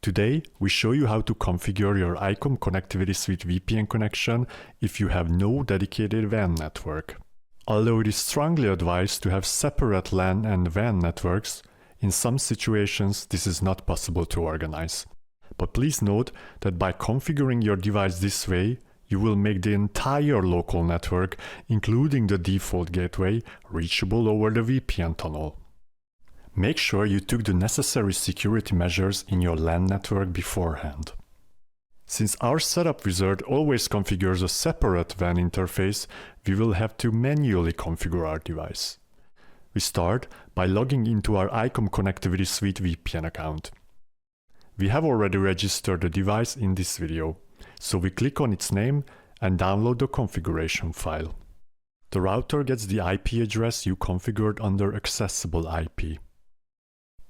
Today, we show you how to configure your ICOM Connectivity Suite VPN connection if you have no dedicated WAN network. Although it is strongly advised to have separate LAN and WAN networks, in some situations this is not possible to organize. But please note that by configuring your device this way, you will make the entire local network, including the default gateway, reachable over the VPN tunnel. Make sure you took the necessary security measures in your LAN network beforehand. Since our setup wizard always configures a separate WAN interface, we will have to manually configure our device. We start by logging into our ICOM Connectivity Suite VPN account. We have already registered the device in this video, so we click on its name and download the configuration file. The router gets the IP address you configured under accessible IP.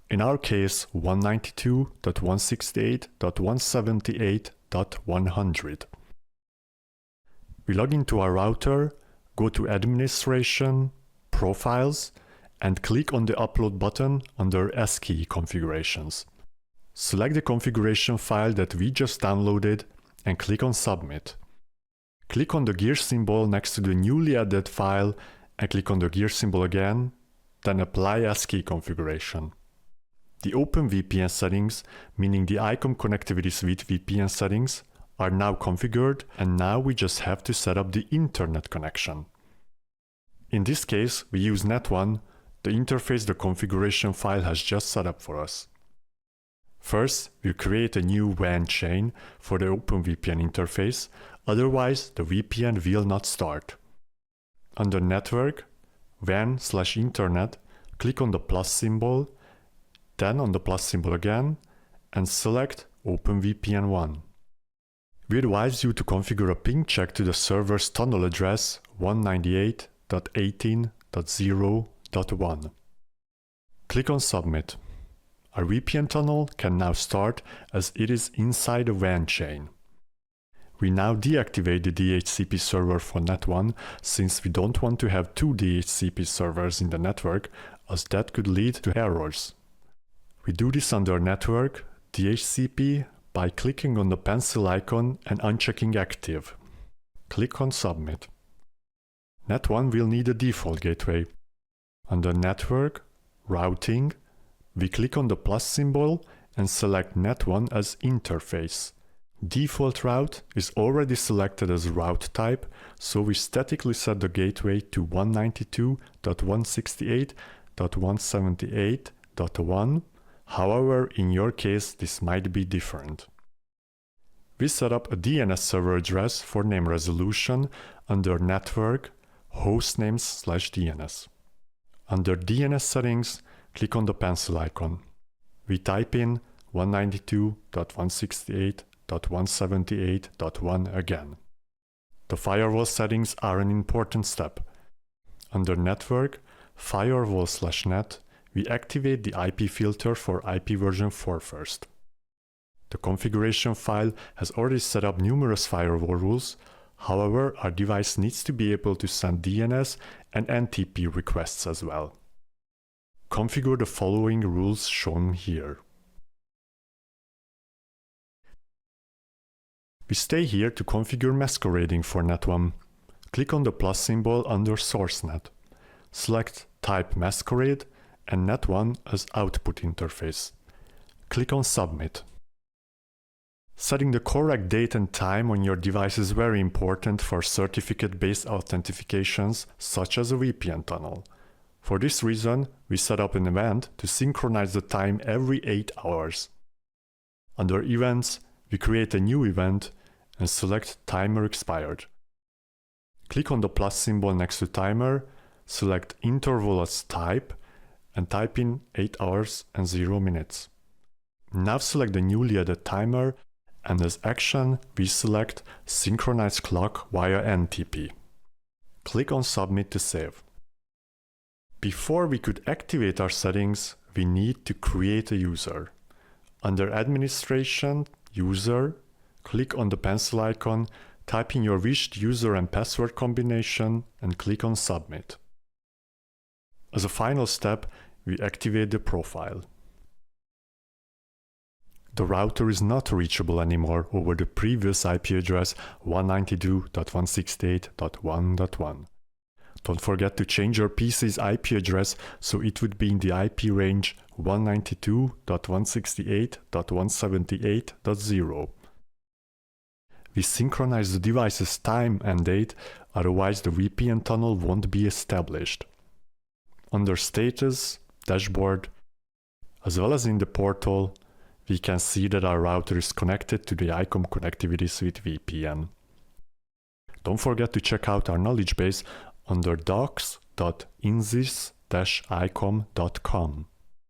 In our case, 192.168.178.100. We log into our router, go to Administration, Profiles, and click on the Upload button under ASCII configurations. Select the configuration file that we just downloaded and click on Submit. Click on the gear symbol next to the newly added file and click on the gear symbol again, then apply ASCII configuration. The OpenVPN settings, meaning the ICOM Connectivity Suite VPN settings, are now configured, and now we just have to set up the internet connection. In this case, we use Net1, the interface the configuration file has just set up for us. First, we'll create a new WAN chain for the OpenVPN interface, otherwise the VPN will not start. Under Network, WAN/Internet, click on the plus symbol, then on the plus symbol again, and select OpenVPN 1. We advise you to configure a ping check to the server's tunnel address 198.18.0.1. Click on Submit. Our VPN tunnel can now start as it is inside a WAN chain. We now deactivate the DHCP server for Net1 since we don't want to have two DHCP servers in the network, as that could lead to errors. We do this under Network, DHCP, by clicking on the pencil icon and unchecking Active. Click on Submit. Net1 will need a default gateway. Under Network, Routing, we click on the plus symbol and select Net1 as Interface. Default route is already selected as route type, so we statically set the gateway to 192.168.178.1. However, in your case, this might be different. We set up a DNS server address for name resolution under Network, Hostnames/DNS. Under DNS settings, click on the pencil icon. We type in 192.168.178.1 again. The firewall settings are an important step. Under Network, Firewall/Net, we activate the IP filter for IP version 4 first. The configuration file has already set up numerous firewall rules, however, our device needs to be able to send DNS and NTP requests as well. Configure the following rules shown here. We stay here to configure masquerading for Net1. Click on the plus symbol under SourceNet. Select Type Masquerade and Net1 as Output Interface. Click on Submit. Setting the correct date and time on your device is very important for certificate-based authentications, such as a VPN tunnel. For this reason, we set up an event to synchronize the time every 8 hours. Under Events, we create a new event and select Timer Expired. Click on the plus symbol next to Timer, select Interval as Type, and type in 8 hours and 0 minutes. Now select the newly added timer, and as action, we select Synchronize Clock via NTP. Click on Submit to save. Before we could activate our settings, we need to create a user. Under Administration, User, click on the pencil icon, type in your wished user and password combination, and click on Submit. As a final step, we activate the profile. The router is not reachable anymore over the previous IP address 192.168.1.1. Don't forget to change your PC's IP address so it would be in the IP range 192.168.178.0. We synchronize the device's time and date, otherwise the VPN tunnel won't be established. Under Status, Dashboard, as well as in the portal, we can see that our router is connected to the ICOM Connectivity Suite VPN. Don't forget to check out our knowledge base under docs.insys-icom.com.